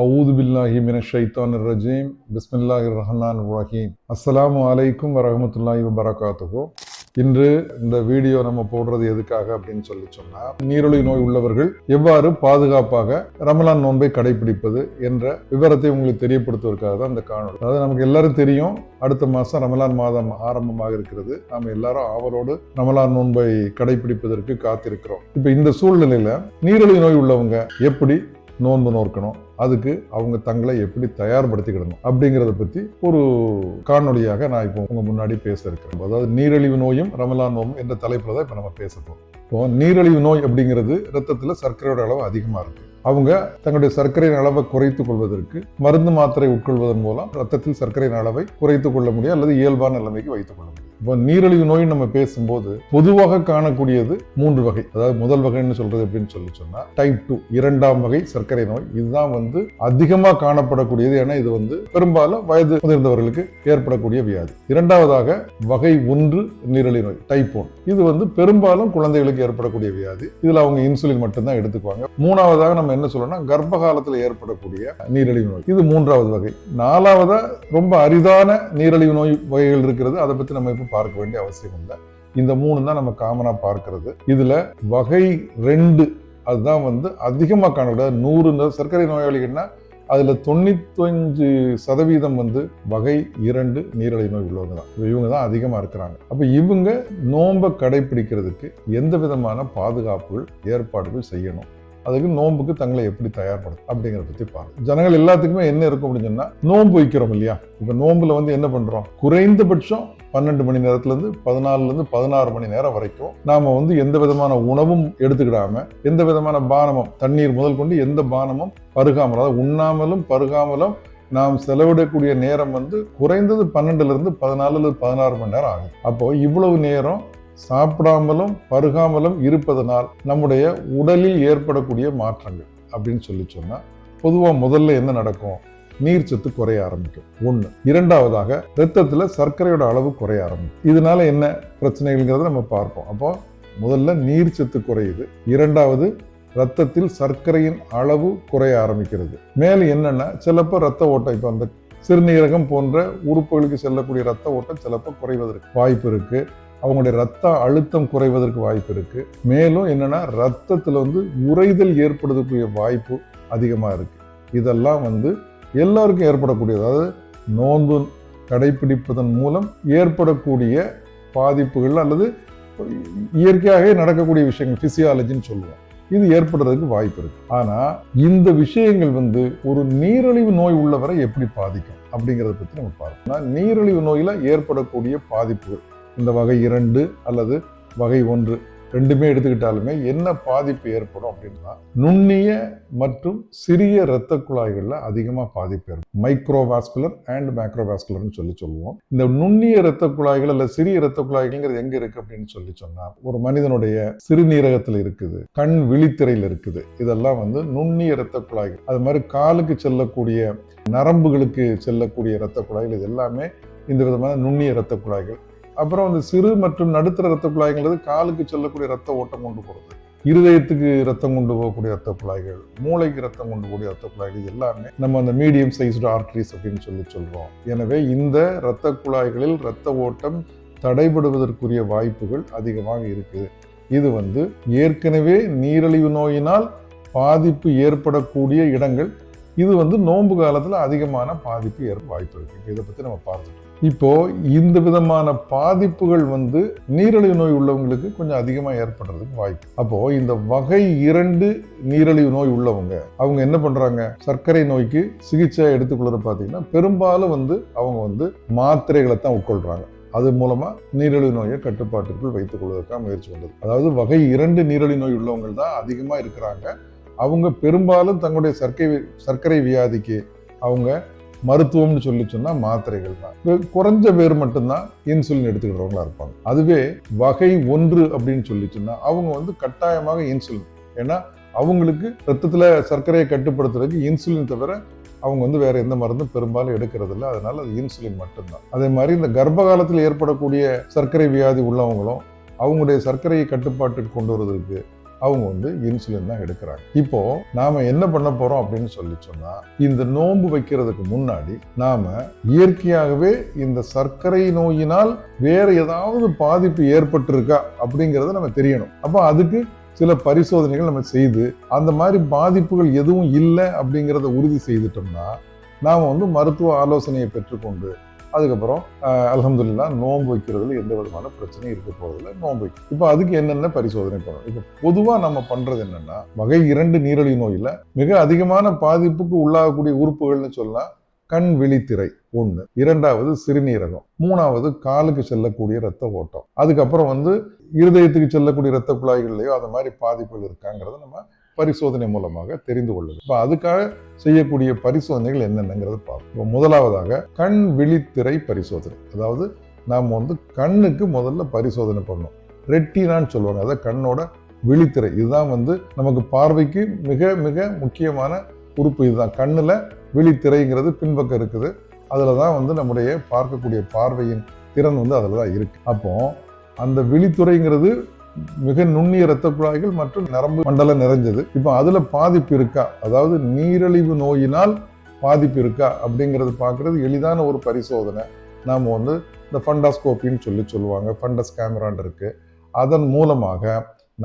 அவுது பில்லாஹி மினஷ் ஷைத்தானிர் ரஜீம் பிஸ்மில்லாஹிர் ரஹ்மானிர் ரஹீம். அஸ்ஸலாமு அலைக்கும் வரஹ்மத்துல்லாஹி வபரகாத்துஹு. இன்று இந்த வீடியோ நம்ம போடுறது எதுக்காக அப்படின்னு சொன்னா, நீரிழிவு நோய் உள்ளவர்கள் எவ்வாறு பாதுகாப்பாக ரமலான் நோன்பை கடைபிடிப்பது என்ற விவரத்தை உங்களுக்கு தெரியப்படுத்துவதற்காக தான் இந்த காணொலி. அதாவது நமக்கு எல்லாரும் தெரியும், அடுத்த மாதம் ரமலான் மாதம் ஆரம்பமாக இருக்கிறது. நாம் எல்லாரும் ஆவலோடு ரமலான் நோன்பை கடைபிடிப்பதற்கு காத்திருக்கிறோம். இப்ப இந்த சூழ்நிலையில நீரிழிவு நோய் உள்ளவங்க எப்படி நோன்பு நோக்கணும், அதுக்கு அவங்க தங்களை எப்படி தயார்படுத்திக்கிடணும் அப்படிங்கிறத பத்தி ஒரு காணொலியாக நான் இப்போ உங்க முன்னாடி பேச இருக்கிறேன். அதாவது நீரிழிவு நோயும் ரமலான் நோயும் என்ற தலைப்புல தான் இப்ப நம்ம பேச போறோம். இப்போ நீரிழிவு நோய் அப்படிங்கிறது ரத்தத்துல சர்க்கரையோட அளவு அதிகமா இருக்கு. அவங்க தங்களுடைய சர்க்கரையின் அளவை குறைத்துக் கொள்வதற்கு மருந்து மாத்திரை உட்கொள்வதன் மூலம் ரத்தத்தில் சர்க்கரையின் அளவை குறைத்துக் கொள்ள முடியும் அல்லது இயல்பான நிலைமைக்கு வைத்துக் கொள்ள முடியும். இப்போ நீரிழிவு நோய் நம்ம பேசும்போது பொதுவாக காணக்கூடியது 3 வகை. அதாவது முதல் வகைன்னு சொல்றது எப்படின்னு சொன்னா டைப் 2 இரண்டாம் வகை சர்க்கரை நோய். இதுதான் அதிகமா காணப்படக்கூடியது. ஏன்னா இது பெரும்பாலும் வயது முதிர்ந்தவர்களுக்கு ஏற்படக்கூடிய வியாதி. இரண்டாவதாக வகை 1 நீரிழிவு நோய் டைப் 1. இது பெரும்பாலும் குழந்தைகளுக்கு ஏற்படக்கூடிய வியாதி. இதுல அவங்க இன்சுலின் மட்டும்தான் எடுத்துக்குவாங்க. மூணாவதாக நம்ம என்ன சொல்லணும், கர்ப்ப காலத்தில் ஏற்படக்கூடிய நீரிழிவு நோய். இது 3வது வகை. 4வதா ரொம்ப அரிதான நீரிழிவு நோய் வகைகள் இருக்கிறது. அதை பத்தி நம்ம இப்ப பார்க்க வேண்டிய அவசியம் இல்லை. இந்த 3 தான் நம்ம காமனா பார்க்கிறது. இதுல வகை 2 அதுதான் அதிகமா காணக்கூடாது. 100 சர்க்கரை நோயாளிகள்னா அதுல 95% வகை 2 நீரிழிவு நோய் உள்ளவங்க தான். இவங்க தான் அதிகமா இருக்கிறாங்க. அப்ப இவங்க நோன்பை கடைபிடிக்கிறதுக்கு எந்த விதமான பாதுகாப்புகள் ஏற்பாடுகள் செய்யணும், அதுக்கு நோன்புக்கு தங்களை எப்படி தயார்படுத்தும் அப்படிங்கிறத பத்தி பாருங்க. ஜனங்கள் எல்லாத்துக்குமே என்ன இருக்கும் அப்படின்னு சொன்னா, நோன்பு வைக்கிறோம் இல்லையா. இப்ப நோன்புல என்ன பண்றோம், குறைந்தபட்சம் 12 மணி நேரத்துல இருந்து 14ல இருந்து 16 மணி நேரம் வரைக்கும் நாம எந்த விதமான உணவும் எடுத்துக்கிடாம, எந்த விதமான பானமும், தண்ணீர் முதல் கொண்டு எந்த பானமும் பருகாமல், அதாவது உண்ணாமலும் பருகாமலும் நாம் செலவிடக்கூடிய நேரம் குறைந்தது 12ல இருந்து 14 அல்லது 16 மணி நேரம் ஆகும். அப்போ இவ்வளவு நேரம் சாப்பிடாமலும் பருகாமலும் இருப்பதனால் நம்முடைய உடலில் ஏற்படக்கூடிய மாற்றங்கள் அப்படின்னு சொன்னா, பொதுவா முதல்ல என்ன நடக்கும், நீர்ச்சத்து குறைய ஆரம்பிக்கும். 1. இரண்டாவதாக ரத்தத்துல சர்க்கரையோட அளவு குறைய ஆரம்பிக்கும். இதனால என்ன பிரச்சனைகள்ங்கிறத நம்ம பார்ப்போம். அப்போ முதல்ல நீர்ச்சத்து குறையுது. இரண்டாவது, ரத்தத்தில் சர்க்கரையின் அளவு குறைய ஆரம்பிக்கிறது. மேலும் என்னன்னா, சிலப்போ ரத்த ஓட்டம், இப்ப அந்த சிறுநீரகம் போன்ற உறுப்புகளுக்கு செல்லக்கூடிய ரத்த ஓட்டம் சிலப்போ குறைவதற்கு வாய்ப்பு இருக்கு. அவங்களுடைய ரத்த அழுத்தம் குறைவதற்கு வாய்ப்பு இருக்கு. மேலும் என்னன்னா, ரத்தத்துல உறைதல் ஏற்படுறதுக்குரிய வாய்ப்பு அதிகமா இருக்கு. இதெல்லாம் எல்லாருக்கும் ஏற்படக்கூடியது. அதாவது நோன்பு கடைபிடிப்பதன் மூலம் ஏற்படக்கூடிய பாதிப்புகள் அல்லது இயற்கையாக நடக்கக்கூடிய விஷயங்கள், பிசியாலஜின்னு சொல்லுவோம், இது ஏற்படுறதுக்கு வாய்ப்பு இருக்கு. ஆனா இந்த விஷயங்கள் ஒரு நீரிழிவு நோய் உள்ளவரை எப்படி பாதிக்கும் அப்படிங்கிறத பத்தி நம்ம பார்க்கணும். நீரிழிவு நோயில ஏற்படக்கூடிய பாதிப்புகள், இந்த வகை 2 அல்லது வகை 1 ரெண்டுமே எடுத்துக்கிட்டாலுமே என்ன பாதிப்பு ஏற்படும் அப்படின்னா, நுண்ணிய மற்றும் சிறிய இரத்த குழாய்கள்ல அதிகமா பாதிப்பு ஏற்படும். மைக்ரோவாஸ்குலர் அண்ட் மேக்ரோவாஸ்குலர்னு சொல்லுவோம். இந்த நுண்ணிய இரத்த குழாய்கள் அல்ல சிறிய இரத்த குழாய்கள் எங்க இருக்கு அப்படின்னு சொன்னா, ஒரு மனிதனுடைய சிறுநீரகத்துல இருக்குது, கண் விழித்திரையில் இருக்குது. இதெல்லாம் நுண்ணிய இரத்த குழாய்கள். அது மாதிரி காலுக்கு செல்லக்கூடிய நரம்புகளுக்கு செல்லக்கூடிய இரத்த குழாய்கள், இது எல்லாமே இந்த விதமான நுண்ணிய இரத்த குழாய்கள். அப்புறம் சிறு மற்றும் நடுத்தர இரத்த குழாய்கள் காலுக்கு செல்லக்கூடிய ரத்த ஓட்டம் கொண்டு போறது, இருதயத்துக்கு ரத்தம் கொண்டு போகக்கூடிய ரத்த குழாய்கள், மூளைக்கு ரத்தம் கொண்டு போகக்கூடிய ரத்த குழாய்கள் எல்லாமே நம்ம அந்த மீடியம் சைஸ்டு ஆர்டரிஸ் அப்படின்னு சொல்றோம். எனவே இந்த இரத்த குழாய்களில் ரத்த ஓட்டம் தடைபடுவதற்குரிய வாய்ப்புகள் அதிகமாக இருக்குது. இது ஏற்கனவே நீரிழிவு நோயினால் பாதிப்பு ஏற்படக்கூடிய இடங்கள். இது நோன்பு காலத்துல அதிகமான பாதிப்பு ஏற்பட வாய்ப்பு இருக்கு. இதை பத்தி நம்ம பார்த்துட்டோம். இப்போ இந்த விதமான பாதிப்புகள் நீரிழிவு நோய் உள்ளவங்களுக்கு கொஞ்சம் அதிகமா ஏற்படுறதுக்கு வாய்ப்பு. அப்போ இந்த வகை 2 நீரிழிவு நோய் உள்ளவங்க அவங்க என்ன பண்றாங்க, சர்க்கரை நோய்க்கு சிகிச்சை எடுத்துக்கொள்ற பாத்தீங்கன்னா பெரும்பாலும் அவங்க மாத்திரைகளை தான் உட்கொள்றாங்க. அது மூலமா நீரிழிவு நோயை கட்டுப்பாட்டுக்குள் வைத்துக் கொள்வதற்காக முயற்சி பண்றது. அதாவது வகை 2 நீரிழிவு நோய் உள்ளவங்க தான் அதிகமா இருக்கிறாங்க. அவங்க பெரும்பாலும் தங்களுடைய சர்க்கரை வியாதிக்கு அவங்க மருத்துவம்னு சொன்னா மாத்திரைகள் தான். குறைஞ்ச பேர் மட்டும்தான் இன்சுலின் எடுத்துக்கிறவங்களா இருப்பாங்க. அதுவே வகை 1 அப்படின்னு சொன்னா அவங்க கட்டாயமாக இன்சுலின். ஏன்னா அவங்களுக்கு ரத்தத்துல சர்க்கரையை கட்டுப்படுத்துறதுக்கு இன்சுலின் தவிர அவங்க வேற எந்த மருந்தும் பெரும்பாலும் எடுக்கிறது இல்லை. அதனால அது இன்சுலின் மட்டும்தான். அதே மாதிரி இந்த கர்ப்ப காலத்தில் ஏற்படக்கூடிய சர்க்கரை வியாதி உள்ளவங்களும் அவங்களுடைய சர்க்கரையை கட்டுப்பாட்டுக்கு கொண்டு வருவதற்கு அவங்க வந்து இன்சுலின் தான் எடுக்கிறாங்க. இப்போ நாம என்ன பண்ண போறோம் அப்படின்னு சொல்லி சொன்னா, இந்த நோன்பு வைக்கிறதுக்கு முன்னாடி நாம இயற்கையாகவே இந்த சர்க்கரை நோயினால் வேற ஏதாவது பாதிப்பு ஏற்பட்டிருக்கா அப்படிங்கறத நம்ம தெரியணும். அப்போ அதுக்கு சில பரிசோதனைகள் நம்ம செய்து அந்த மாதிரி பாதிப்புகள் எதுவும் இல்லை அப்படிங்கிறத உறுதி செய்துட்டோம்னா நாம வந்து மருத்துவ ஆலோசனையை பெற்றுக்கொண்டு அதுக்கப்புறம் அல்ஹம்துலில்லாஹ் நோன்பு வைக்கிறதுல எந்த விதமான பிரச்சனையும் இருக்க போறதில்லை. நோன்பு வைக்கும். இப்போ அதுக்கு என்னென்ன பரிசோதனை பண்ணணும்? இப்போ பொதுவா நம்ம பண்றது என்னன்னா, வகை 2 நீரிழிவு நோயில மிக அதிகமான பாதிப்புக்கு உள்ளாகக்கூடிய உறுப்புகள்னு சொல்லலாம். கண் விழித்திரை ஒண்ணு, இரண்டாவது சிறுநீரகம், மூணாவது காலுக்கு செல்லக்கூடிய இரத்த ஓட்டம், அதுக்கப்புறம் வந்து இருதயத்துக்கு செல்லக்கூடிய இரத்த குழாய்கள்லயோ அந்த மாதிரி பாதிப்புகள் இருக்காங்கிறத நம்ம பரிசோதனை மூலமாக தெரிந்து கொள்ளுது. இப்போ அதுக்காக செய்யக்கூடிய பரிசோதனைகள் என்னென்னங்கிறத பார்ப்போம். முதலாவதாக கண் விழித்திரை பரிசோதனை. அதாவது நாம் வந்து கண்ணுக்கு முதல்ல பரிசோதனை பண்ணணும். ரெட்டினான்னு சொல்லுவாங்க. அதாவது கண்ணோட விழித்திரை. இதுதான் வந்து நமக்கு பார்வைக்கு மிக மிக முக்கியமான உறுப்பு. இதுதான் கண்ணுல விழித்திரைங்கிறது பின்பக்கம் இருக்குது. அதுல தான் வந்து நம்முடைய பார்க்கக்கூடிய பார்வையின் திறன் வந்து அதுல தான் இருக்கு. அப்போ அந்த விழித்துறைங்கிறது மிக நுண்ணிய இரத்த குழாய்கள் மற்றும் நரம்பு மண்டலம் நிறைஞ்சது. இப்போ அதுல பாதிப்பு இருக்கா, அதாவது நீரிழிவு நோயினால் பாதிப்பு இருக்கா அப்படிங்கிறது பார்க்கறது எளிதான ஒரு பரிசோதனை. நாம வந்து இந்த ஃபண்டாஸ்கோப்பின்னு சொல்லுவாங்க, ஃபண்டஸ் கேமரான் இருக்கு. அதன் மூலமாக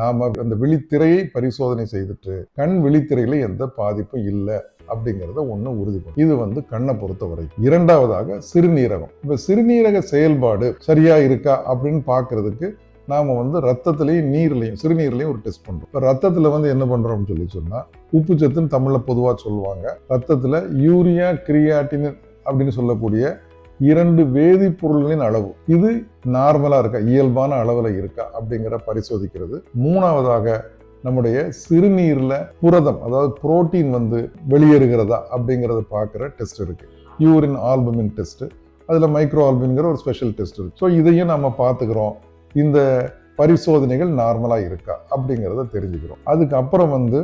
நாம அந்த விழித்திரையை பரிசோதனை செய்துட்டு கண் விழித்திரையில எந்த பாதிப்பும் இல்லை அப்படிங்கிறத ஒண்ணு உறுதி பண்ணும். இது வந்து கண்ணை பொறுத்தவரை. இரண்டாவதாக சிறுநீரகம். இப்ப சிறுநீரக செயல்பாடு சரியா இருக்கா அப்படின்னு பாக்குறதுக்கு நாம வந்து ரத்தத்திலையும் நீர்லையும் சிறுநீர்லையும் ஒரு டெஸ்ட் பண்றோம். இப்ப ரத்தத்துல வந்து என்ன பண்றோம்னு சொல்லி சொன்னா, உப்பு சத்துன்னு தமிழ்ல பொதுவா சொல்லுவாங்க. ரத்தத்துல யூரியா கிரியாட்டின் அப்படின்னு சொல்லக்கூடிய 2 வேதிப்பொருள்களின் அளவு இது நார்மலா இருக்கா, இயல்பான அளவுல இருக்கா அப்படிங்கிற பரிசோதிக்கிறது. மூணாவதாக நம்முடைய சிறுநீர்ல புரதம், அதாவது புரோட்டீன் வந்து வெளியேறுகிறதா அப்படிங்கறத பார்க்கிற டெஸ்ட் இருக்கு. யூரின் ஆல்புமின் டெஸ்ட், அதுல மைக்ரோ ஆல்புமின்ங்கிற ஒரு ஸ்பெஷல் டெஸ்ட் இருக்கு. ஸோ இதையும் நம்ம பார்த்துக்கிறோம். இந்த பரிசோதனைகள் நார்மலா இருக்கா அப்படிங்கிறத தெரிஞ்சுக்கிறோம். அதுக்கப்புறம் வந்து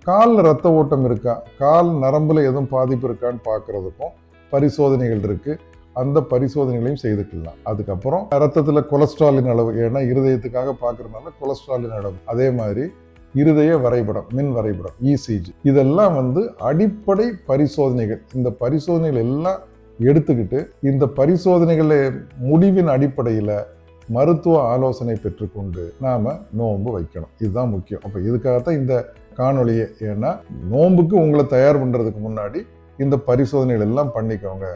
கால் ரத்த ஓட்டம் இருக்கா, கால் நரம்புல எதுவும் பாதிப்பு இருக்கான்னு பார்க்கறதுக்கும் பரிசோதனைகள் இருக்கு. அந்த பரிசோதனைகளையும் செய்துக்கலாம். அதுக்கப்புறம் ரத்தத்துல கொலஸ்ட்ராலின் அளவு, ஏன்னா இருதயத்துக்காக பார்க்கறதுனால கொலஸ்ட்ராலின் அளவு, அதே மாதிரி இருதய வரைபடம், மின் வரைபடம், இசிஜி, இதெல்லாம் வந்து அடிப்படை பரிசோதனைகள். இந்த பரிசோதனைகள் எல்லாம் எடுத்துக்கிட்டு இந்த பரிசோதனைகளை முடிவின் அடிப்படையில மருத்துவ ஆலோசனை பெற்றுக்கொண்டு நாம நோன்பு வைக்கணும். இதுதான் முக்கியம். அப்ப இதுக்காகத்தான் இந்த காணொலியை. ஏன்னா நோன்புக்கு உங்களை தயார் பண்றதுக்கு முன்னாடி இந்த பரிசோதனைகள் எல்லாம் பண்ணிக்கோங்க.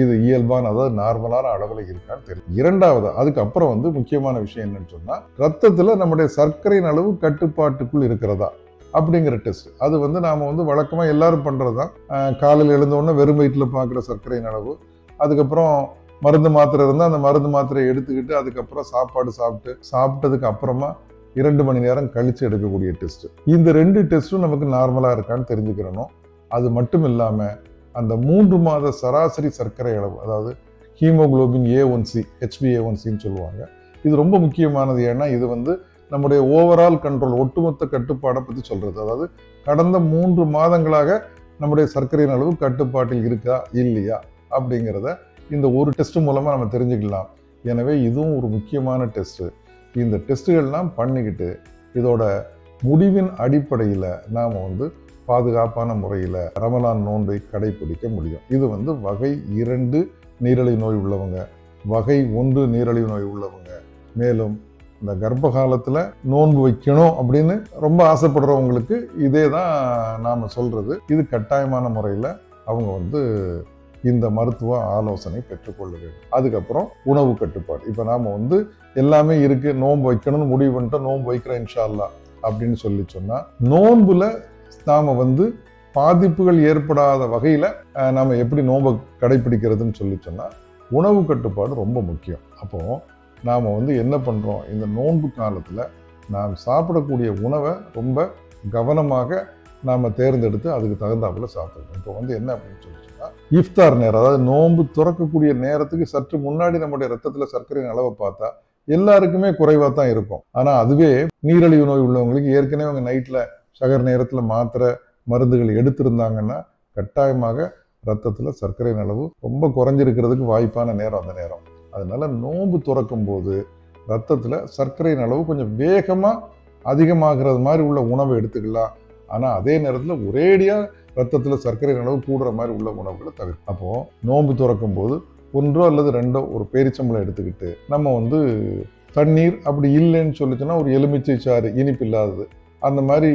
இது இயல்பான, அதாவது நார்மலான அளவுல இருக்கான்னு தெரியும். இரண்டாவது, அதுக்கப்புறம் வந்து முக்கியமான விஷயம் என்னன்னு சொன்னா, ரத்தத்துல நம்முடைய சர்க்கரையின் அளவு கட்டுப்பாட்டுக்குள் இருக்கிறதா அப்படிங்கிற டெஸ்ட். அது வந்து நாம வந்து வழக்கமா எல்லாரும் பண்றதுதான். காலையில் எழுந்த உடனே வெறும் வயிற்றுல பார்க்குற சர்க்கரையின் அளவு, அதுக்கப்புறம் மருந்து மாத்திரை இருந்தால் அந்த மருந்து மாத்திரையை எடுத்துக்கிட்டு அதுக்கப்புறம் சாப்பாடு சாப்பிட்டதுக்கு அப்புறமா 2 மணி நேரம் கழிச்சு எடுக்கக்கூடிய டெஸ்ட். இந்த 2 டெஸ்ட்டும் நமக்கு நார்மலா இருக்கான்னு தெரிஞ்சுக்கிறணும். அது மட்டும் இல்லாம அந்த 3 மாத சராசரி சர்க்கரை அளவு, அதாவது ஹீமோகுளோபின் A1C, HbA1cன்னு சொல்லுவாங்க. இது ரொம்ப முக்கியமானது. ஏன்னா இது வந்து நம்முடைய ஓவரால் கண்ட்ரோல், ஒட்டுமொத்த கட்டுப்பாடை பற்றி சொல்றது. அதாவது கடந்த 3 மாதங்களாக நம்முடைய சர்க்கரையின் அளவு கட்டுப்பாட்டில் இருக்கா இல்லையா அப்படிங்கிறத இந்த ஒரு டெஸ்ட் மூலமா நம்ம தெரிஞ்சுக்கலாம். எனவே இதுவும் ஒரு முக்கியமான டெஸ்ட். இந்த டெஸ்ட்டுகள்லாம் பண்ணிக்கிட்டு இதோட முடிவின் அடிப்படையில் நாம் வந்து பாதுகாப்பான முறையில் ரமலான் நோன்பை கடைபிடிக்க முடியும். இது வந்து வகை 2 நீரிழிவு நோய் உள்ளவங்க, வகை 1 நீரிழிவு நோய் உள்ளவங்க, மேலும் இந்த கர்ப்ப காலத்தில் நோன்பு வைக்கணும் அப்படின்னு ரொம்ப ஆசைப்படுறவங்களுக்கு இதே தான் நாம் சொல்றது. இது கட்டாயமான முறையில் அவங்க வந்து இந்த மருத்துவ ஆலோசனை பெற்றுக்கொள்ள வேண்டும். அதுக்கப்புறம் உணவு கட்டுப்பாடு. இப்போ நாம் வந்து எல்லாமே இருக்கு, நோன்பு வைக்கணும்னு முடிவு பண்ணிட்டோம், நோன்பு வைக்கிறேன் இன்ஷா அல்லாஹ் அப்படின்னு சொன்னா, நோன்புல நாம வந்து பாதிப்புகள் ஏற்படாத வகையில நாம எப்படி நோன்பை கடைபிடிக்கிறதுன்னு சொன்னா, உணவு கட்டுப்பாடு ரொம்ப முக்கியம். அப்போ நாம வந்து என்ன பண்றோம், இந்த நோன்பு காலத்துல நாம் சாப்பிடக்கூடிய உணவை ரொம்ப கவனமாக நாம தேர்ந்தெடுத்து அதுக்கு தகுந்தாப்புல சாப்பிடணும். இப்போ வந்து என்ன அப்படின்னு சொன்னா, இஃப்தார் நேரம், அதாவது நோன்பு துறக்கக்கூடிய நேரத்துக்கு சற்று முன்னாடி நம்முடைய ரத்தத்துல சர்க்கரையின் அளவை பார்த்தா எல்லாருக்குமே குறைவா தான் இருக்கும். ஆனா அதுவே நீரிழிவு நோய் உள்ளவங்களுக்கு ஏற்கனவே அவங்க நைட்ல சகர் நேரத்துல மாத்திரை மருந்துகள் எடுத்திருந்தாங்கன்னா கட்டாயமாக ரத்தத்துல சர்க்கரையின் அளவு ரொம்ப குறைஞ்சிருக்கிறதுக்கு வாய்ப்பான நேரம் அந்த நேரம். அதனால நோன்பு துறக்கும் போது ரத்தத்துல சர்க்கரையின் அளவு கொஞ்சம் வேகமா அதிகமாகிறது மாதிரி உள்ள உணவை எடுத்துக்கலாம். ஆனால் அதே நேரத்தில் ஒரேடியாக ரத்தத்தில் சர்க்கரை அளவு கூடுற மாதிரி உள்ள உணவுகளை தவிர்க்கும். அப்போது நோன்பு துறக்கும் போது 1 அல்லது 2 ஒரு பேரிச்சம்பளம் எடுத்துக்கிட்டு நம்ம வந்து தண்ணீர், அப்படி இல்லைன்னு சொல்லிச்சுன்னா ஒரு எலுமிச்சை சாறு, இனிப்பு இல்லாதது, அந்த மாதிரி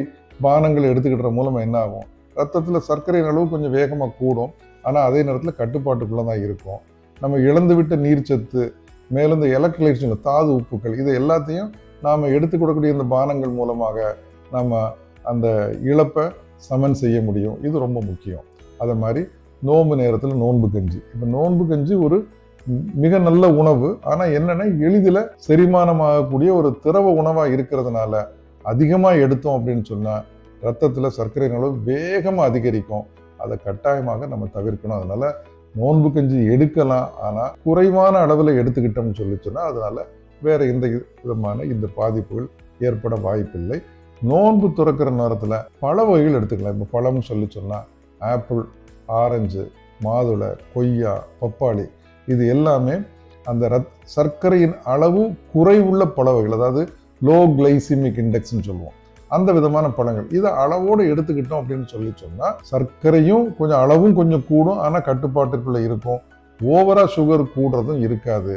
பானங்களை எடுத்துக்கிட்ட மூலமாக என்ன ஆகும், ரத்தத்தில் சர்க்கரை அளவு கொஞ்சம் வேகமாக கூடும். ஆனால் அதே நேரத்தில் கட்டுப்பாட்டுக்குள்ளே தான் இருக்கும். நம்ம இழந்து விட்ட நீர்ச்சத்து, மேலும் இந்த எலக்ட்ரோலைட்ஸ், தாது உப்புக்கள், இது எல்லாத்தையும் நாம் எடுத்துக்கூடக்கூடிய இந்த பானங்கள் மூலமாக நம்ம அந்த இழப்பை சமன் செய்ய முடியும். இது ரொம்ப முக்கியம். அதை மாதிரி நோன்பு நேரத்தில் நோன்பு கஞ்சி. இப்போ நோன்பு கஞ்சி ஒரு மிக நல்ல உணவு. ஆனால் என்னென்னா எளிதில் செரிமானமாகக்கூடிய ஒரு திரவ உணவாக இருக்கிறதுனால அதிகமாக எடுத்தோம் அப்படின்னு சொன்னால் ரத்தத்தில் சர்க்கரை அளவு வேகமாக அதிகரிக்கும். அதை கட்டாயமாக நம்ம தவிர்க்கணும். அதனால நோன்பு கஞ்சி எடுக்கலாம், ஆனால் குறைவான அளவில் எடுத்துக்கிட்டோம்னு சொன்னால் அதனால வேற எந்த விதமான இந்த பாதிப்புகள் ஏற்பட வாய்ப்பில்லை. நோன்பு துறக்கிற நேரத்தில் பழ வகைகள் எடுத்துக்கலாம். இப்போ பழம்னு சொன்னால் ஆப்பிள், ஆரஞ்சு, மாதுளை, கொய்யா, பப்பாளி, இது எல்லாமே அந்த சர்க்கரையின் அளவு குறைவுள்ள பழ வகைகள், அதாவது லோ கிளைசிமிக் இண்டெக்ஸ்ன்னு சொல்லுவோம். அந்த விதமான பழங்கள் இதை அளவோடு எடுத்துக்கிட்டோம் அப்படின்னு சொன்னால் சர்க்கரையும் கொஞ்சம் அளவும் கொஞ்சம் கூடும், ஆனால் கட்டுப்பாட்டுக்குள்ளே இருக்கும். ஓவரா சுகர் கூடுறதும் இருக்காது.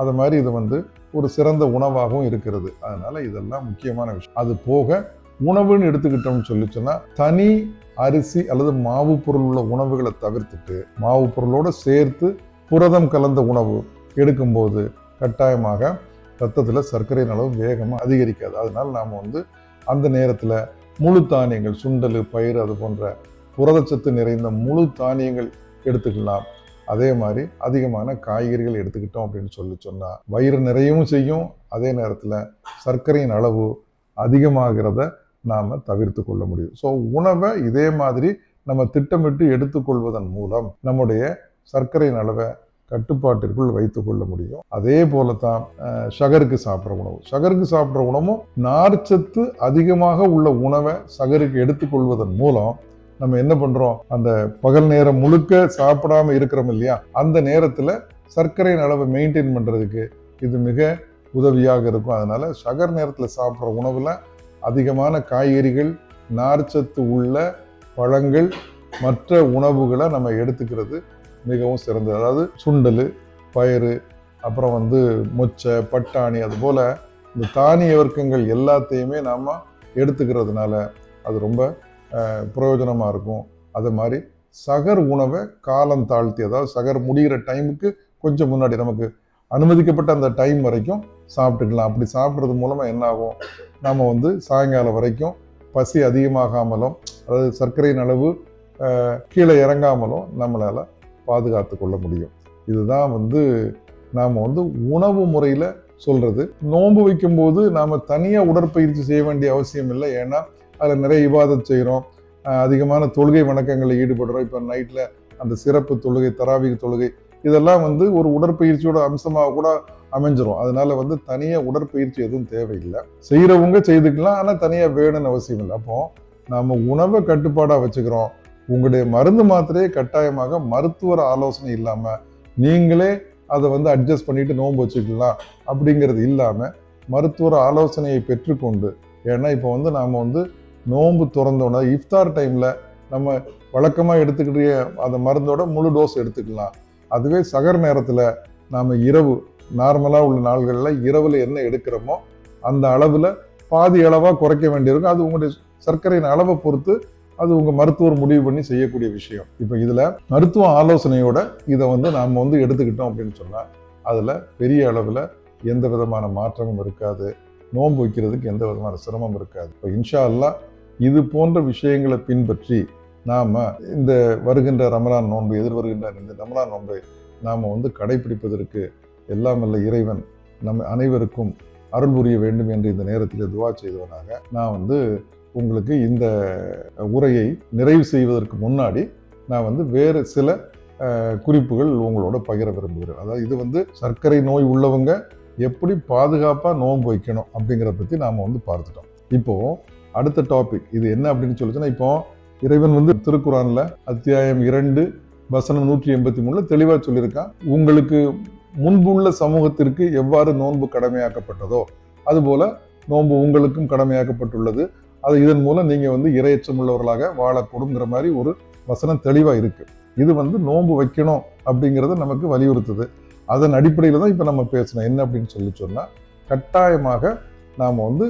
அது மாதிரி இது வந்து ஒரு சிறந்த உணவாகவும் இருக்கிறது. அதனால இதெல்லாம் முக்கியமான விஷயம். அது போக உணவுன்னு எடுத்துக்கிட்டோம்னு சொன்னால் தனி அரிசி அல்லது மாவு பொருள் உள்ள உணவுகளை தவிர்த்துட்டு மாவு பொருளோடு சேர்த்து புரதம் கலந்த உணவு எடுக்கும்போது கட்டாயமாக ரத்தத்தில் சர்க்கரையின் அளவு வேகமாக அதிகரிக்காது. அதனால நாம் வந்து அந்த நேரத்தில் முழு தானியங்கள், சுண்டல், பயிர், அது போன்ற புரதச்சத்து நிறைந்த முழு தானியங்கள் எடுத்துக்கலாம். அதே மாதிரி அதிகமான காய்கறிகள் எடுத்துக்கிட்டோம் அப்படின்னு சொன்னால் வயிறு நிறையவும் செய்யும். அதே நேரத்தில் சர்க்கரையின் அளவு அதிகமாகிறத நாம் தவிர்த்து கொள்ள முடியும். ஸோ உணவை இதே மாதிரி நம்ம திட்டமிட்டு எடுத்துக்கொள்வதன் மூலம் நம்முடைய சர்க்கரையின் அளவை கட்டுப்பாட்டிற்குள் வைத்துக் கொள்ள முடியும். அதே போல தான் ஷகருக்கு சாப்பிட்ற உணவு. ஷகருக்கு சாப்பிட்ற உணவும் நார்ச்சத்து அதிகமாக உள்ள உணவை ஷகருக்கு எடுத்துக்கொள்வதன் மூலம் நம்ம என்ன பண்றோம், அந்த பகல் நேரம் முழுக்க சாப்பிடாம இருக்கிறோம் இல்லையா, அந்த நேரத்தில் சர்க்கரையின் அளவை மெயின்டைன் பண்றதுக்கு இது மிக உதவியாக இருக்கும். அதனால ஷகர் நேரத்தில் சாப்பிட்ற உணவுல அதிகமான காய்கறிகள், நார்ச்சத்து உள்ள பழங்கள், மற்ற உணவுகளை நம்ம எடுத்துக்கிறது மிகவும் சிறந்தது. அதாவது சுண்டல், பயிறு, அப்புறம் வந்து மொச்சை, பட்டாணி, அதுபோல் இந்த தானிய வர்க்கங்கள் எல்லாத்தையுமே நாம் எடுத்துக்கிறதுனால அது ரொம்ப பிரயோஜனமாக இருக்கும். அது மாதிரி சகர் உணவை காலம் தாழ்த்தி, அதாவது சகர் முடிகிற டைமுக்கு கொஞ்சம் முன்னாடி நமக்கு அனுமதிக்கப்பட்ட அந்த டைம் வரைக்கும் சாப்பிட்டுக்கலாம். அப்படி சாப்பிட்றது மூலமாக என்ன ஆகும், நாம் வந்து சாயங்காலம் வரைக்கும் பசி அதிகமாகாமலும், அதாவது சர்க்கரையின் அளவு கீழே இறங்காமலும் நம்மளால் பாதுகாத்து கொள்ள முடியும். இதுதான் வந்து நாம் வந்து உணவு முறையில் சொல்கிறது. நோன்பு வைக்கும்போது நாம் தனியாக உடற்பயிற்சி செய்ய வேண்டிய அவசியம் இல்லை. ஏன்னா அதில் நிறைய இபாதத் செய்கிறோம், அதிகமான தொழுகை வணக்கங்களில் ஈடுபடுறோம். இப்போ நைட்டில் அந்த சிறப்பு தொழுகை, தராவீஹ் தொழுகை, இதெல்லாம் வந்து ஒரு உடற்பயிற்சியோட அம்சமாக கூட அமைஞ்சிரும். அதனால வந்து தனியாக உடற்பயிற்சி எதுவும் தேவையில்லை. செய்கிறவங்க செய்துக்கலாம், ஆனால் தனியாக வேணும்னு அவசியம் இல்லை. அப்போ நாம் உணவை கட்டுப்பாடாக வச்சுக்கிறோம். உங்களுடைய மருந்து மாத்திரையே கட்டாயமாக மருத்துவர் ஆலோசனை இல்லாமல் நீங்களே அதை வந்து அட்ஜஸ்ட் பண்ணிட்டு நோன்பு வச்சுக்கலாம் அப்படிங்கிறது இல்லாமல் மருத்துவர் ஆலோசனையை பெற்றுக்கொண்டு, ஏன்னா இப்போ வந்து நாம் வந்து நோன்பு திறந்தோன்னா இஃப்தார் டைமில் நம்ம வழக்கமாக எடுத்துக்கிட்டே அந்த மருந்தோட முழு டோஸ் எடுத்துக்கலாம். அதுவே சகர் நேரத்தில் நாம் இரவு நார்மலாக உள்ள நாள்களில் இரவில் என்ன எடுக்கிறோமோ அந்த அளவில் பாதி அளவாக குறைக்க வேண்டியிருக்கும். அது உங்களுடைய சர்க்கரையின் அளவை பொறுத்து அது உங்கள் மருத்துவர் முடிவு பண்ணி செய்யக்கூடிய விஷயம். இப்போ இதில் மருத்துவ ஆலோசனையோட இதை வந்து நாம் வந்து எடுத்துக்கிட்டோம் அப்படின்னு சொன்னால் அதில் பெரிய அளவில் எந்த விதமான மாற்றமும் இருக்காது. நோன்பு வைக்கிறதுக்கு எந்த விதமான சிரமம் இருக்காது. இப்போ இன்ஷா அல்லாஹ் இது போன்ற விஷயங்களை பின்பற்றி நாம் இந்த வருகின்ற ரமலான் நோன்பு, எதிர்வருகின்ற இந்த ரமலான் நோன்பை நாம் வந்து கடைபிடிப்பதற்கு எல்லாம் வல்ல இறைவன் நம்ம அனைவருக்கும் அருள் புரிய வேண்டும் என்று இந்த நேரத்தில் துவா செய்தவனாக நான் வந்து உங்களுக்கு இந்த உரையை நிறைவு செய்வதற்கு முன்னாடி நான் வந்து வேறு சில குறிப்புகள் உங்களோட பகிர விரும்புகிறேன். அதாவது இது வந்து சர்க்கரை நோய் உள்ளவங்க எப்படி பாதுகாப்பாக நோன்பு வைக்கணும் அப்படிங்கிறத பற்றி நாம் வந்து பார்த்துட்டோம். இப்போது அடுத்த டாபிக் இது என்ன அப்படின்னு சொல்லிச்சுன்னா, இப்போ இறைவன் வந்து திருக்குரானில் அத்தியாயம் 2 வசனம் 183 தெளிவாக சொல்லியிருக்கான். உங்களுக்கு முன்புள்ள சமூகத்திற்கு எவ்வாறு நோன்பு கடமையாக்கப்பட்டதோ அதுபோல நோன்பு உங்களுக்கும் கடமையாக்கப்பட்டுள்ளது. அது இதன் மூலம் நீங்க வந்து இரையச்சம் உள்ளவர்களாக வாழக்கூடுங்கிற மாதிரி ஒரு வசனம் தெளிவா இருக்கு. இது வந்து நோன்பு வைக்கணும் அப்படிங்கிறத நமக்கு வலியுறுத்துது. அதன் அடிப்படையில் தான் இப்போ நம்ம பேசணும். என்ன அப்படின்னு சொன்னா கட்டாயமாக நாம் வந்து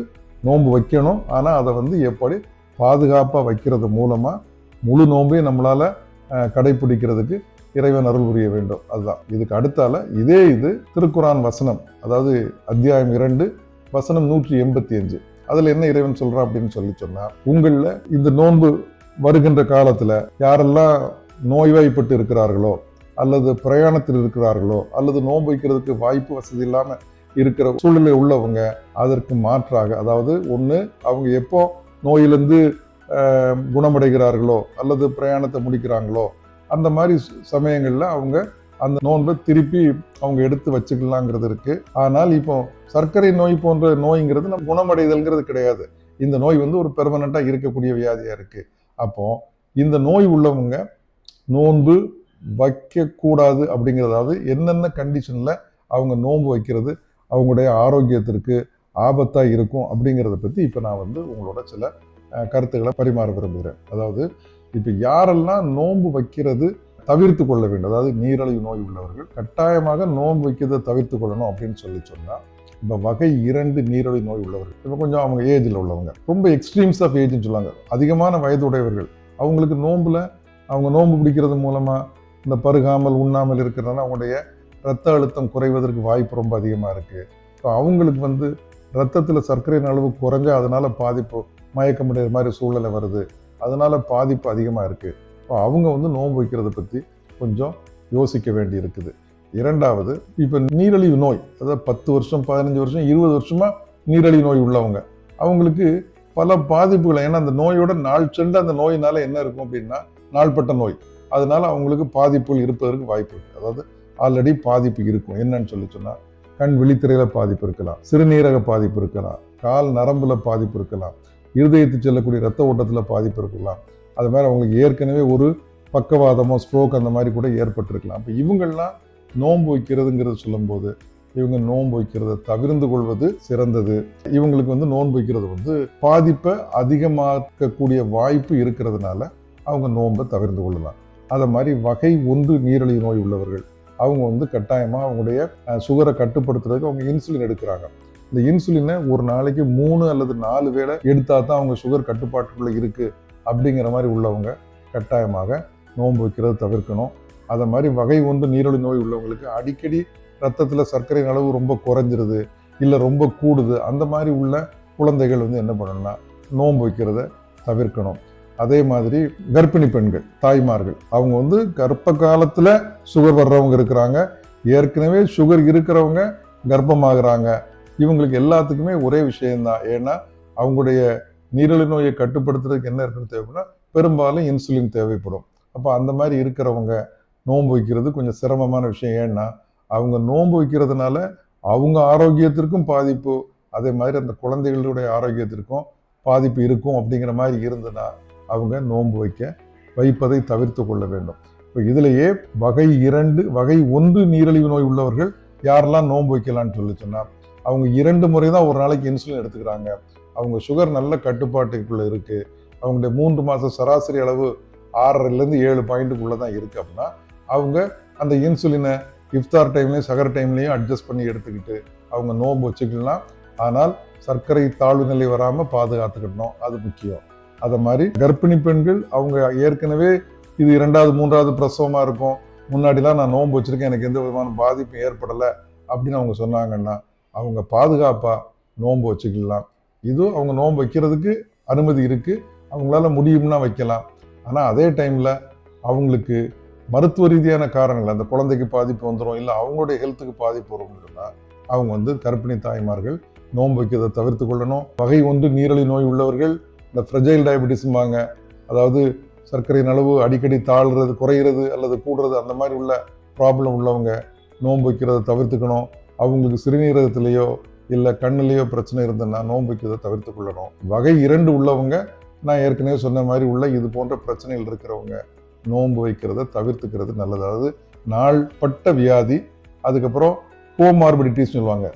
நோன்பு வைக்கணும். ஆனால் அதை வந்து எப்படி பாதுகாப்பாக வைக்கிறது மூலமாக முழு நோன்பையும் நம்மளால் கடைபிடிக்கிறதுக்கு இறைவன் அருள் புரிய வேண்டும். அதுதான் இதுக்கு அடுத்தால இது திருக்குரான் வசனம், அதாவது அத்தியாயம் 2 வசனம் 185. அதில் என்ன இறைவன் சொல்கிறான் அப்படின்னு சொன்னா உங்களில் இந்த நோன்பு வருகின்ற காலத்தில் யாரெல்லாம் நோய்வாய்ப்பட்டு இருக்கிறார்களோ அல்லது பிரயாணத்தில் இருக்கிறார்களோ அல்லது நோன்பு வைக்கிறதுக்கு வாய்ப்பு வசதி இல்லாமல் இருக்கிற சூழ்நிலை உள்ளவங்க அதற்கு மாற்றாக, அதாவது ஒன்று அவங்க எப்போ நோயிலிருந்து குணமடைகிறார்களோ அல்லது பிரயாணத்தை முடிக்கிறாங்களோ அந்த மாதிரி சமயங்களில் அவங்க அந்த நோன்பை திருப்பி அவங்க எடுத்து வச்சுக்கலாங்கிறது இருக்கு. ஆனால் இப்போ சர்க்கரை நோய் போன்ற நோய்ங்கிறது நம்ம குணமடைதல்ங்கிறது கிடையாது. இந்த நோய் வந்து ஒரு பெர்மனண்டா இருக்கக்கூடிய வியாதியா இருக்கு. அப்போ இந்த நோய் உள்ளவங்க நோன்பு வைக்கக்கூடாது அப்படிங்கிறதாவது என்னென்ன கண்டிஷன்ல அவங்க நோன்பு வைக்கிறது அவங்களுடைய ஆரோக்கியத்திற்கு ஆபத்தா இருக்கும் அப்படிங்கிறத பத்தி இப்ப நான் வந்து உங்களோட சில கருத்துக்களை பரிமாற விரும்புகிறேன். அதாவது இப்ப யாரெல்லாம் நோன்பு வைக்கிறது தவிர்த்து கொள்ள வேண்டும், அதாவது நீரிழிவு நோய் உள்ளவர்கள் கட்டாயமாக நோன்பு வைக்கிறத தவிர்த்து கொள்ளணும் அப்படின்னு சொன்னா இப்போ வகை 2 நீரிழிவு நோய் உள்ளவர்கள், இப்போ கொஞ்சம் அவங்க ஏஜ்ல உள்ளவங்க, ரொம்ப எக்ஸ்ட்ரீம்ஸ் ஆஃப் ஏஜ்னு சொல்லுவாங்க, அதிகமான வயது உடையவர்கள், அவங்களுக்கு நோன்புல அவங்க நோன்பு பிடிக்கிறது மூலமா இந்த பருகாமல் உண்ணாமல் இருக்கிறதுனால அவங்களுடைய ரத்த அழுத்தம் குறைவதற்கு வாய்ப்பு ரொம்ப அதிகமா இருக்கு. இப்போ அவங்களுக்கு வந்து ரத்தத்துல சர்க்கரையின் அளவு குறைஞ்சா அதனால பாதிப்பு மயக்கமுடைய மாதிரி சூழ்நிலை வருது, அதனால பாதிப்பு அதிகமா இருக்கு. இப்போ அவங்க வந்து நோன்பு வைக்கிறத பத்தி கொஞ்சம் யோசிக்க வேண்டி இருக்குது. இரண்டாவது, இப்ப நீரிழிவு நோய், அதாவது 10 வருஷம் 15 வருஷம் 20 வருஷமா நீரிழிவு நோய் உள்ளவங்க, அவங்களுக்கு பல பாதிப்புகள், ஏன்னா அந்த நோயோட நாள் சென்று அந்த நோயினால என்ன இருக்கும் அப்படின்னா நாள்பட்ட நோய், அதனால அவங்களுக்கு பாதிப்புகள் இருப்பதற்கு வாய்ப்பு இருக்கு. அதாவது ஆல்ரெடி பாதிப்பு இருக்கும். என்னன்னு சொன்னா கண் விழித்திரையில பாதிப்பு இருக்கலாம், சிறுநீரக பாதிப்பு இருக்கலாம், கால் நரம்புல பாதிப்பு இருக்கலாம், இருதயத்துக்கு செல்லக்கூடிய ரத்த ஓட்டத்துல பாதிப்பு இருக்கலாம், அது மாதிரி அவங்களுக்கு ஏற்கனவே ஒரு பக்கவாதமோ ஸ்ட்ரோக் அந்த மாதிரி கூட ஏற்பட்டிருக்கலாம். அப்போ இவங்கெல்லாம் நோன்பு வைக்கிறதுங்கிறது சொல்லும்போது இவங்க நோன்பு வைக்கிறத தவிர்த்து கொள்வது சிறந்தது. இவங்களுக்கு வந்து நோன்பு வைக்கிறது வந்து பாதிப்பை அதிகமாக்கக்கூடிய வாய்ப்பு இருக்கிறதுனால அவங்க நோன்பை தவிர்த்து கொள்ளலாம். அதை மாதிரி வகை 1 நீரிழிவு நோய் உள்ளவர்கள் அவங்க வந்து கட்டாயமாக அவங்களுடைய சுகரை கட்டுப்படுத்துறதுக்கு அவங்க இன்சுலின் எடுக்கிறாங்க. இந்த இன்சுலினை ஒரு நாளைக்கு 3 அல்லது 4 வேளை எடுத்தா தான் அவங்க சுகர் கட்டுப்பாட்டுக்குள்ள இருக்கு அப்படிங்கிற மாதிரி உள்ளவங்க கட்டாயமாக நோன்பு வைக்கிறத தவிர்க்கணும். அதை மாதிரி வகை 1 நீரிழிவு நோய் உள்ளவங்களுக்கு அடிக்கடி ரத்தத்தில் சர்க்கரையின் அளவு ரொம்ப குறைஞ்சிருது இல்லை ரொம்ப கூடுது, அந்த மாதிரி உள்ள குழந்தைகள் வந்து என்ன பண்ணணும்னா நோன்பு வைக்கிறத தவிர்க்கணும். அதே மாதிரி கர்ப்பிணி பெண்கள், தாய்மார்கள், அவங்க வந்து கர்ப்ப காலத்துல சுகர் வர்றவங்க இருக்கிறாங்க, ஏற்கனவே சுகர் இருக்கிறவங்க கர்ப்பமாகறாங்க, இவங்களுக்கு எல்லாத்துக்குமே ஒரே விஷயம்தான். ஏன்னா அவங்களுடைய நீரிழிவு நோயை கட்டுப்படுத்துறதுக்கு என்ன இருக்குன்னு தேவைப்படும், பெரும்பாலும் இன்சுலின் தேவைப்படும். அப்போ அந்த மாதிரி இருக்கிறவங்க நோன்பு வைக்கிறது கொஞ்சம் சிரமமான விஷயம். ஏன்னா அவங்க நோன்பு வைக்கிறதுனால அவங்க ஆரோக்கியத்திற்கும் பாதிப்பு, அதே மாதிரி அந்த குழந்தைகளுடைய ஆரோக்கியத்திற்கும் பாதிப்பு இருக்கும். அப்படிங்கிற மாதிரி இருந்ததுன்னா அவங்க நோன்பு வைப்பதை தவிர்த்து கொள்ள வேண்டும். இப்போ இதுலேயே வகை 2 வகை 1 நீரிழிவு நோய் உள்ளவர்கள் யாரெல்லாம் நோன்பு வைக்கலான்னு சொன்னா அவங்க 2 முறை தான் ஒரு நாளைக்கு இன்சுலின் எடுத்துக்கிறாங்க, அவங்க சுகர் நல்ல கட்டுப்பாட்டுக்குள்ள இருக்கு, அவங்களுடைய 3 மாச சராசரி அளவு 6.5 7 பாயிண்ட்டுக்குள்ள தான் இருக்கு. அப்படின்னா அவங்க அந்த இன்சுலினை இஃப்தார் டைம்லையும் சகர் டைம்லையும் அட்ஜஸ்ட் பண்ணி எடுத்துக்கிட்டு அவங்க நோன்பு வச்சுக்கலாம். ஆனால் சர்க்கரை தாழ்வு நிலை வராமல் பாதுகாத்துக்கிடணும், அது முக்கியம். அதை மாதிரி கர்ப்பிணி பெண்கள் அவங்க ஏற்கனவே இது 2வது 3வது பிரசவமா இருக்கும், முன்னாடிலாம் நான் நோன்பு வச்சிருக்கேன், எனக்கு எந்த விதமான பாதிப்பும் ஏற்படலை அப்படின்னு அவங்க சொன்னாங்கன்னா அவங்க பாதுகாப்பா நோன்பு வச்சுக்கலாம். இதுவும் அவங்க நோன்பு வைக்கிறதுக்கு அனுமதி இருக்கு, அவங்களால முடியும்னா வைக்கலாம். ஆனால் அதே டைம்ல அவங்களுக்கு மருத்துவ ரீதியான காரணங்கள், அந்த குழந்தைக்கு பாதிப்பு வந்துடும் இல்லை அவங்களுடைய ஹெல்த்துக்கு பாதிப்பு வரும்னா அவங்க வந்து கர்ப்பிணி தாய்மார்கள் நோன்பு வைக்கிறதை தவிர்த்து கொள்ளணும். வகை 1 நீரிழிவு நோய் உள்ளவர்கள் இந்த ஃப்ரெஜைல் டயபெட்டிஸ்ம்பாங்க, அதாவது சர்க்கரையின் அளவு அடிக்கடி தாழ்றது குறையிறது அல்லது கூடுறது அந்த மாதிரி உள்ள ப்ராப்ளம் உள்ளவங்க நோன்பு வைக்கிறத தவிர்த்துக்கணும். அவங்களுக்கு சிறுநீரகத்திலேயோ இல்லை கண்ணுலேயோ பிரச்சனை இருந்ததுன்னா நோன்பு வைக்கிறத தவிர்த்து கொள்ளணும். வகை 2 உள்ளவங்க நான் ஏற்கனவே சொன்ன மாதிரி உள்ள இது போன்ற பிரச்சனைகள் இருக்கிறவங்க நோன்பு வைக்கிறத தவிர்த்துக்கிறது நல்லது. அதாவது நாள்பட்ட வியாதி, அதுக்கப்புறம் கோமார்பிடிட்டிஸ் சொல்லுவாங்க,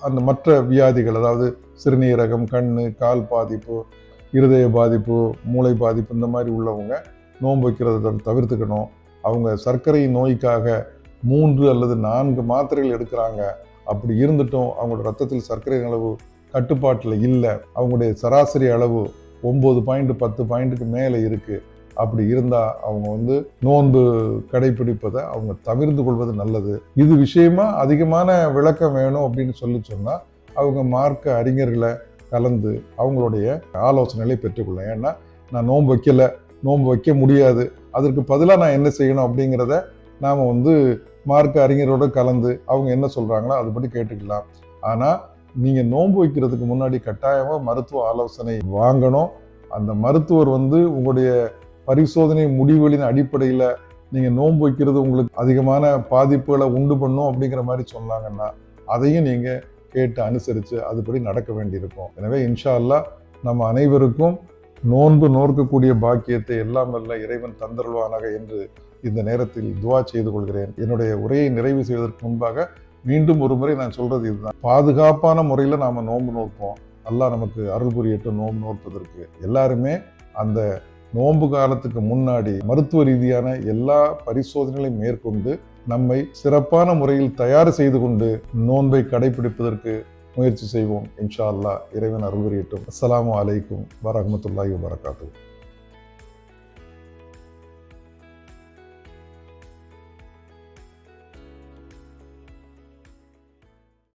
அந்த மற்ற வியாதிகள், அதாவது சிறுநீரகம், கண்ணு, கால் பாதிப்பு, இருதய பாதிப்பு, மூளை பாதிப்பு, இந்த மாதிரி உள்ளவங்க நோன்பு வைக்கிறத தவிர்த்துக்கணும். அவங்க சர்க்கரை நோய்க்காக 3 அல்லது 4 மாத்திரைகள் எடுக்கிறாங்க. அப்படி இருந்துட்டும் அவங்களோட ரத்தத்தில் சர்க்கரை அளவு கட்டுப்பாட்டில் இல்லை, அவங்களுடைய சராசரி அளவு 9 பாயிண்ட் 10 பாயிண்ட்டுக்கு மேலே இருக்கு. அப்படி இருந்தா அவங்க நோன்பு கடைபிடிப்பதை அவங்க தவிர்த்து கொள்வது நல்லது. இது விஷயமா அதிகமான விளக்கம் வேணும் அப்படின்னு சொன்னா அவங்க மார்க்க அறிஞர்களை கலந்து அவங்களுடைய ஆலோசனைகளை பெற்றுக்கொள்ள. ஏன்னா நான் நோன்பு வைக்கல, நோன்பு வைக்க முடியாது, அதற்கு பதிலாக நான் என்ன செய்யணும் அப்படிங்கிறத நாம் மார்க்க அறிஞரோட கலந்து அவங்க என்ன சொல்றாங்களோ அதுபடி கேட்டுக்கலாம். ஆனால் நீங்கள் நோன்பு வைக்கிறதுக்கு முன்னாடி கட்டாயமாக மருத்துவ ஆலோசனை வாங்கணும். அந்த மருத்துவர் உங்களுடைய பரிசோதனை முடிவுகளின் அடிப்படையில் நீங்கள் நோன்பு வைக்கிறது உங்களுக்கு அதிகமான பாதிப்புகளை உண்டு பண்ணும் அப்படிங்கிற மாதிரி சொன்னாங்கன்னா அதையும் நீங்கள் கேட்டு அனுசரித்து அதுபடி நடக்க வேண்டியிருக்கும். எனவே இன்ஷா அல்லாஹ் நம்ம அனைவருக்கும் நோன்பு நோக்கக்கூடிய பாக்கியத்தை எல்லாம் வல்ல இறைவன் தந்தருள்வானாக என்று இந்த நேரத்தில் துவா செய்து கொள்கிறேன். என்னுடைய உரையை நிறைவு செய்வதற்கு முன்பாக மீண்டும் ஒரு முறை நான் சொல்றது இதுதான், பாதுகாப்பான முறையில் நாம் நோன்பு நோற்போம். அல்லாஹ் நமக்கு அருள் புரியட்டும். நோன்பு நோற்பதற்கு எல்லாருமே அந்த நோன்பு காலத்துக்கு முன்னாடி மருத்துவ ரீதியான எல்லா பரிசோதனைகளையும் மேற்கொண்டு நம்மை சிறப்பான முறையில் தயார் செய்து கொண்டு நோன்பை கடைபிடிப்பதற்கு முயற்சி செய்வோம். இன்ஷா அல்லாஹ். இறைவன் அருள் புரியட்டும். அஸ்ஸலாமு அலைக்கும் வரஹ்மத்துல்லாஹி வபரகாத்துஹு.